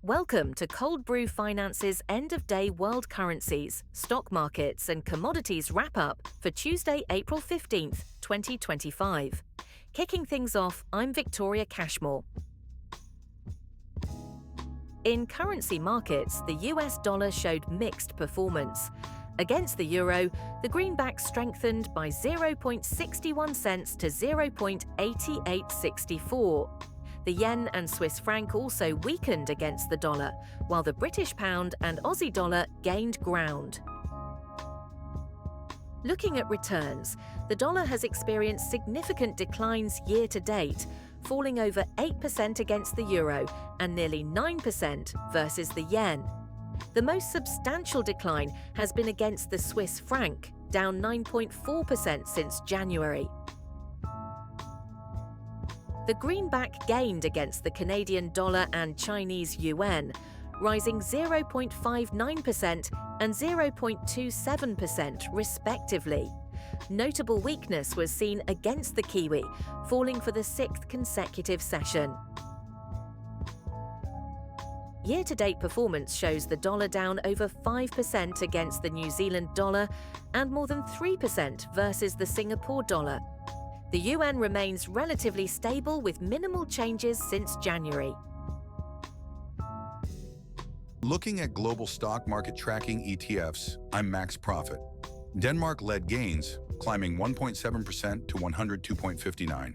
Welcome to Cold Brew Finance's end-of-day world currencies, stock markets and commodities wrap-up for Tuesday, April 15th, 2025. Kicking things off, I'm Victoria Cashmore. In currency markets, the US dollar showed mixed performance. Against the euro, the greenback strengthened by 0.61 cents to 0.8864. The yen and Swiss franc also weakened against the dollar, while the British pound and Aussie dollar gained ground. Looking at returns, the dollar has experienced significant declines year to date, falling over 8% against the euro and nearly 9% versus the yen. The most substantial decline has been against the Swiss franc, down 9.4% since January. The greenback gained against the Canadian dollar and Chinese yuan, rising 0.59% and 0.27% respectively. Notable weakness was seen against the Kiwi, falling for the sixth consecutive session. Year-to-date performance shows the dollar down over 5% against the New Zealand dollar and more than 3% versus the Singapore dollar. The yuan remains relatively stable with minimal changes since January. Looking at global stock market tracking ETFs, I'm Max Profit. Denmark led gains, climbing 1.7% to 102.59.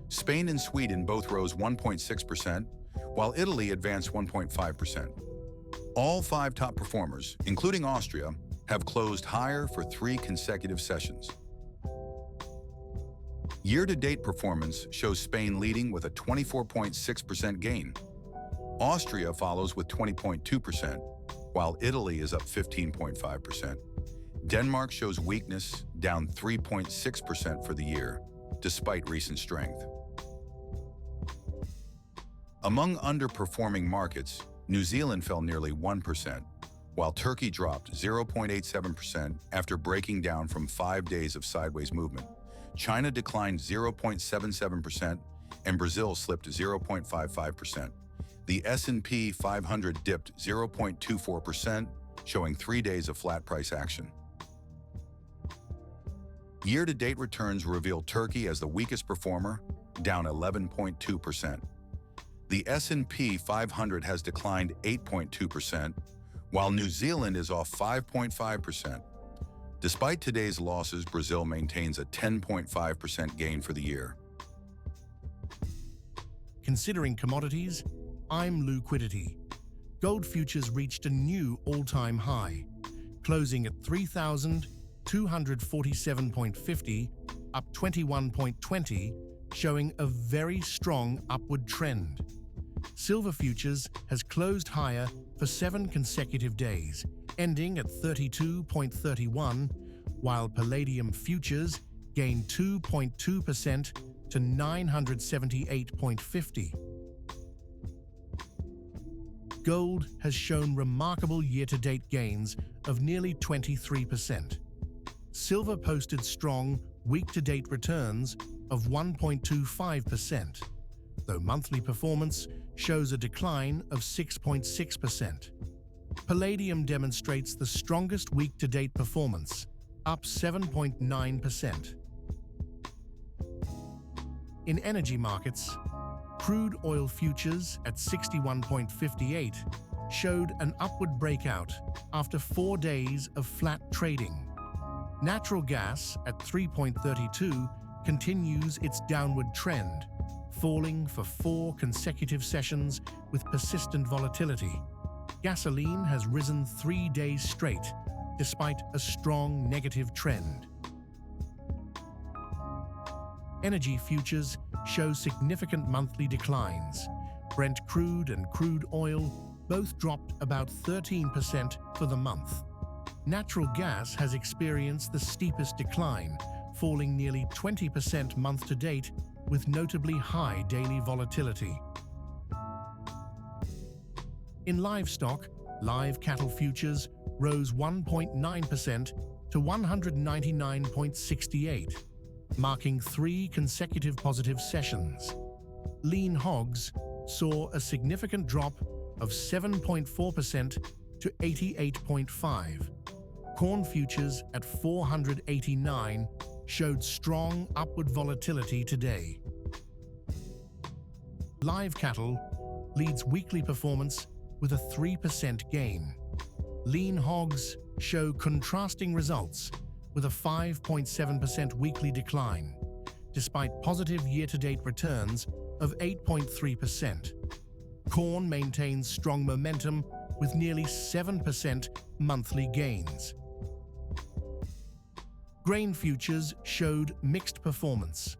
Spain and Sweden both rose 1.6%, while Italy advanced 1.5%. All five top performers, including Austria, have closed higher for 3 consecutive sessions. Year-to-date performance shows Spain leading with a 24.6% gain. Austria follows with 20.2%, while Italy is up 15.5%. Denmark shows weakness, down 3.6% for the year, despite recent strength. Among underperforming markets, New Zealand fell nearly 1%, while Turkey dropped 0.87% after breaking down from 5 days of sideways movement. China declined 0.77% and Brazil slipped 0.55%. The S&P 500 dipped 0.24%, showing 3 days of flat price action. Year-to-date returns reveal Turkey as the weakest performer, down 11.2%. The S&P 500 has declined 8.2%, while New Zealand is off 5.5%. Despite today's losses, Brazil maintains a 10.5% gain for the year. Considering commodities, I'm liquidity. Gold futures reached a new all-time high, closing at 3,247.50, up 21.20, showing a very strong upward trend. Silver futures has closed higher for 7 consecutive days, ending at 32.31, while palladium futures gained 2.2% to 978.50. Gold has shown remarkable year-to-date gains of nearly 23%. Silver posted strong week-to-date returns of 1.25%, though monthly performance shows a decline of 6.6%. Palladium demonstrates the strongest week-to-date performance, up 7.9%. In energy markets, crude oil futures at 61.58 showed an upward breakout after 4 days of flat trading. Natural gas at 3.32 continues its downward trend, falling for 4 consecutive sessions with persistent volatility. Gasoline has risen 3 days straight, despite a strong negative trend. Energy futures show significant monthly declines. Brent crude and crude oil both dropped about 13% for the month. Natural gas has experienced the steepest decline, falling nearly 20% month to date, with notably high daily volatility. In livestock, live cattle futures rose 1.9% to 199.68, marking 3 consecutive positive sessions. Lean hogs saw a significant drop of 7.4% to 88.5. Corn futures at 489 showed strong upward volatility today. Live cattle leads weekly performance with a 3% gain. Lean hogs show contrasting results with a 5.7% weekly decline, despite positive year-to-date returns of 8.3%. Corn maintains strong momentum with nearly 7% monthly gains. Grain futures showed mixed performance.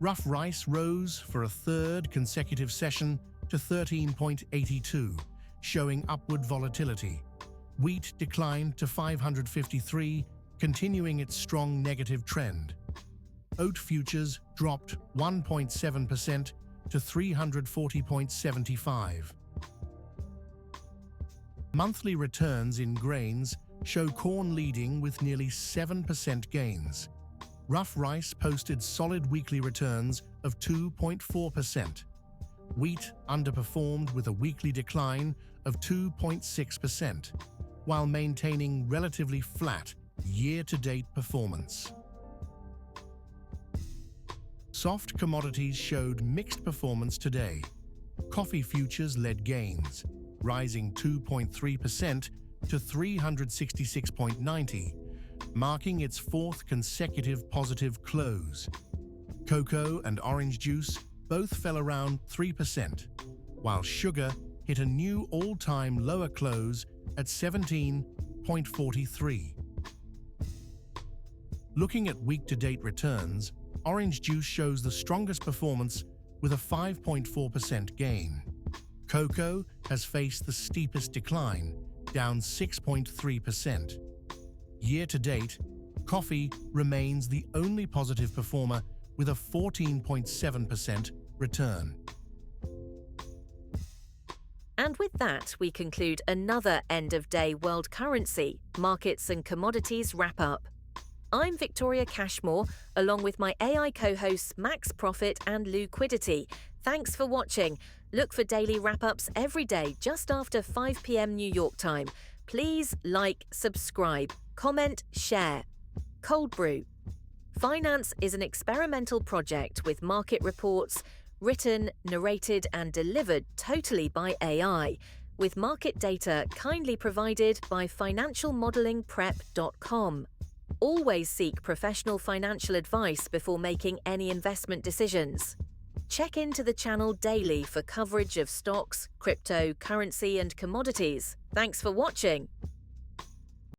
Rough rice rose for a third consecutive session to 13.82, showing upward volatility. Wheat declined to 553, continuing its strong negative trend. Oat futures dropped 1.7% to 340.75. Monthly returns in grains show corn leading with nearly 7% gains. Rough rice posted solid weekly returns of 2.4%. Wheat underperformed with a weekly decline of 2.6%, while maintaining relatively flat year-to-date performance. Soft commodities showed mixed performance today. Coffee futures led gains, rising 2.3% to 366.90, marking its fourth consecutive positive close. Cocoa and orange juice both fell around 3%, while sugar hit a new all-time lower close at 17.43. Looking at week-to-date returns, orange juice shows the strongest performance with a 5.4% gain. Cocoa has faced the steepest decline, down 6.3%. Year-to-date, coffee remains the only positive performer with a 14.7% return. And with that, we conclude another end-of-day world currency, markets and commodities wrap-up. I'm Victoria Cashmore, along with my AI co-hosts Max Profit and Liquidity. Thanks for watching. Look for daily wrap-ups every day just after 5 p.m. New York time. Please like, subscribe, comment, share. Cold Brew. Finance is an experimental project with market reports written, narrated and delivered totally by AI, with market data kindly provided by financialmodelingprep.com. Always seek professional financial advice before making any investment decisions. Check into the channel daily for coverage of stocks, crypto, currency and commodities. Thanks for watching.